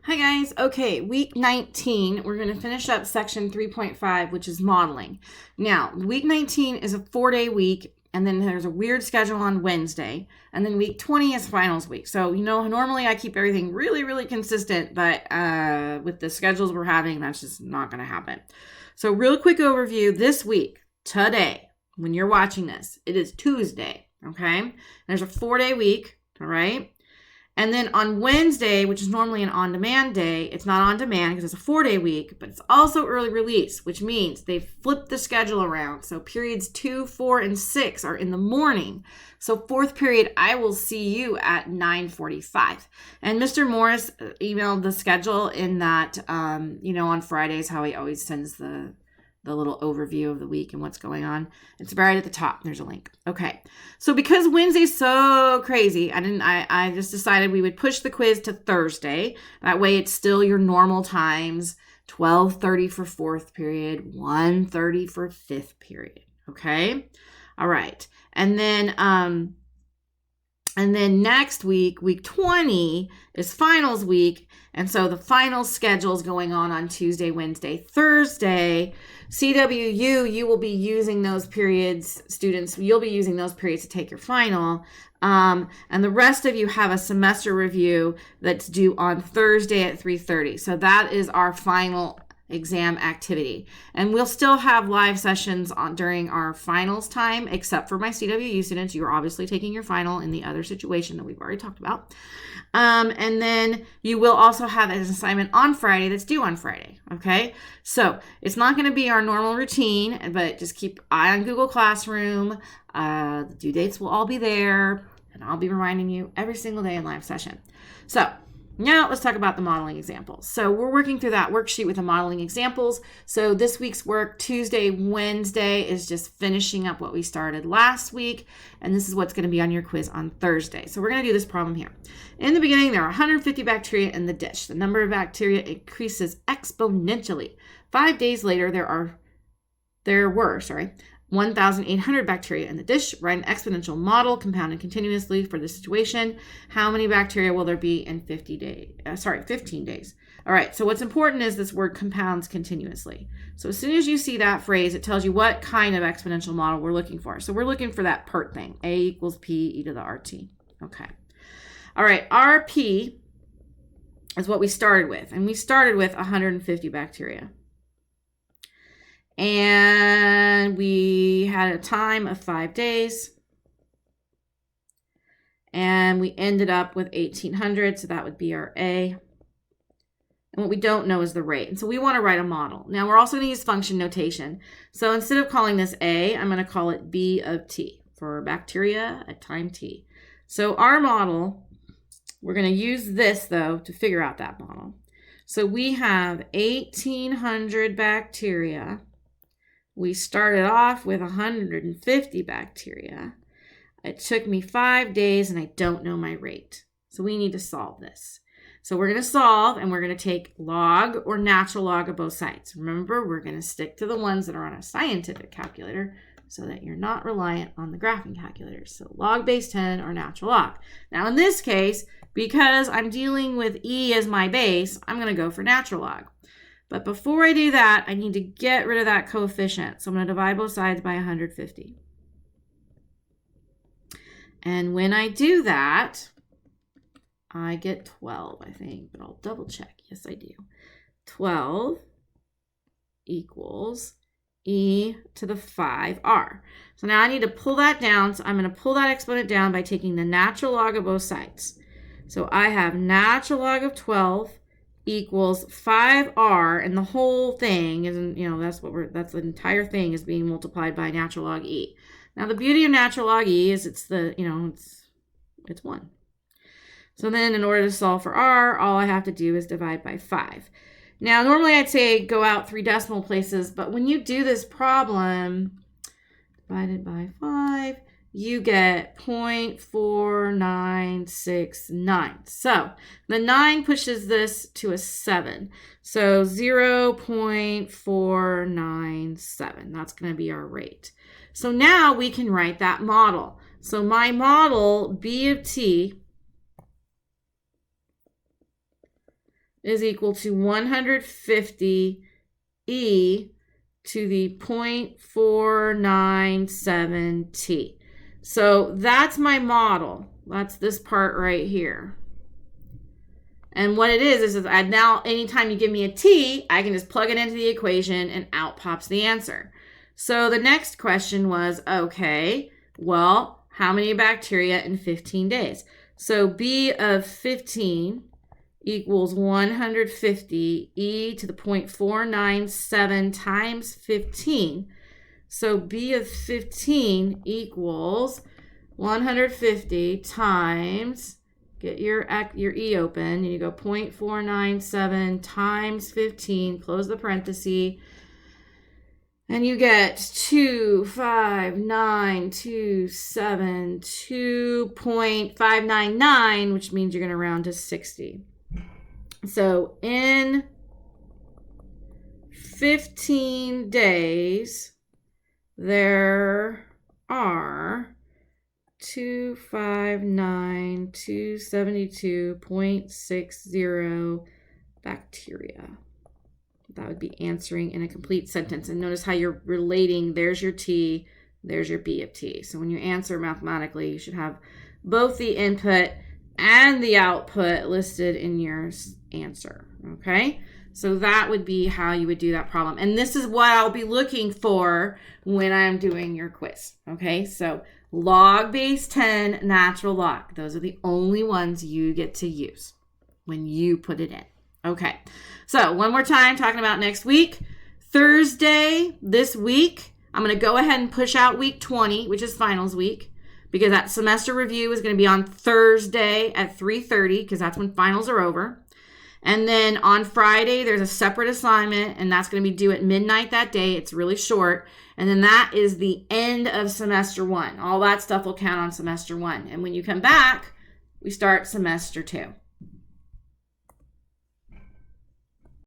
Hi guys. Okay, week 19, we're going to finish up section 3.5, which is modeling. Now, week 19 is a 4-day week, and then there's a weird schedule on Wednesday, and then week 20 is finals week. So, normally I keep everything really, really consistent, but with the schedules we're having, that's just not going to happen. So, real quick overview this week, today, when you're watching this, it is Tuesday, okay? There's a 4-day week, all right? And then on Wednesday, which is normally an on-demand day, it's not on-demand because it's a 4-day week, but it's also early release, which means they've flipped the schedule around. So periods 2, 4, and 6 are in the morning. So fourth period, I will see you at 9:45. And Mr. Morris emailed the schedule in that, on Fridays, how he always sends the little overview of the week and what's going on. It's right at the top. There's a link. Okay. So because Wednesday's so crazy, I just decided we would push the quiz to Thursday. That way it's still your normal times, 12:30 for fourth period, 1:30 for fifth period. Okay. All right. And then next week, week 20 is finals week. And so the final schedule is going on Tuesday, Wednesday, Thursday. CWU, you will be using those periods, students, you'll be using those periods to take your final. And the rest of you have a semester review that's due on Thursday at 3:30. So that is our final exam activity. And we'll still have live sessions during our finals time, except for my CWU students. You're obviously taking your final in the other situation that we've already talked about. And then you will also have an assignment on Friday that's due on Friday. Okay. So it's not going to be our normal routine, but just keep eye on Google Classroom. The due dates will all be there, and I'll be reminding you every single day in live session. So now let's talk about the modeling examples. So we're working through that worksheet with the modeling examples. So this week's work, Tuesday, Wednesday, is just finishing up what we started last week. And this is what's going to be on your quiz on Thursday. So we're going to do this problem here. In the beginning, there are 150 bacteria in the dish. The number of bacteria increases exponentially. 5 days later, there were 1,800 bacteria in the dish. Write an exponential model compounding continuously for this situation. How many bacteria will there be in 15 days? All right, so what's important is this word compounds continuously. So as soon as you see that phrase, it tells you what kind of exponential model we're looking for. So we're looking for that PERT thing, A equals P e to the RT. Okay. All right, RP is what we started with, and we started with 150 bacteria. And we had a time of 5 days. And we ended up with 1,800, so that would be our A. And what we don't know is the rate. And so we want to write a model. Now we're also going to use function notation. So instead of calling this A, I'm going to call it B of T for bacteria at time T. So our model, we're going to use this though to figure out that model. So we have 1,800 bacteria. We started off with 150 bacteria. It took me 5 days and I don't know my rate. So we need to solve this. So we're going to solve, and we're going to take log or natural log of both sides. Remember, we're going to stick to the ones that are on a scientific calculator so that you're not reliant on the graphing calculators. So log base 10 or natural log. Now in this case, because I'm dealing with E as my base, I'm going to go for natural log. But before I do that, I need to get rid of that coefficient. So I'm going to divide both sides by 150. And when I do that, I get 12, I think, but I'll double check. Yes, I do. 12 equals E to the 5R. So now I need to pull that down. So I'm going to pull that exponent down by taking the natural log of both sides. So I have natural log of 12 equals 5R, and the whole thing is, that's the entire thing is being multiplied by natural log E. Now the beauty of natural log E is it's 1. So then in order to solve for R, all I have to do is divide by 5. Now normally I'd say go out 3 decimal places, but when you do this problem, divided by 5, you get 0.4969. So the 9 pushes this to a 7. So 0.497. That's going to be our rate. So now we can write that model. So my model, B of T, is equal to 150 e to the 0.497 t. So that's my model. That's this part right here. And what it is now anytime you give me a t, I can just plug it into the equation and out pops the answer. So the next question was, okay, well, how many bacteria in 15 days? So B of 15 equals 150 e to the 0.497 times 15. So B of 15 equals 150 times, get your E open, and you go 0.497 times 15, close the parenthesis, and you get 25927.599, which means you're going to round to 60. So in 15 days, there are 259,272.60 bacteria. That would be answering in a complete sentence. And notice how you're relating. There's your T, there's your B of T. So when you answer mathematically, you should have both the input and the output listed in your answer. Okay? So that would be how you would do that problem. And this is what I'll be looking for when I'm doing your quiz. Okay? So log base 10, natural log. Those are the only ones you get to use when you put it in. Okay, so one more time, talking about next week. Thursday this week, I'm going to go ahead and push out week 20, which is finals week, because that semester review is going to be on Thursday at 3:30, because that's when finals are over. And then on Friday, there's a separate assignment, and that's going to be due at midnight that day. It's really short. And then that is the end of semester 1. All that stuff will count on semester 1. And when you come back, we start semester 2.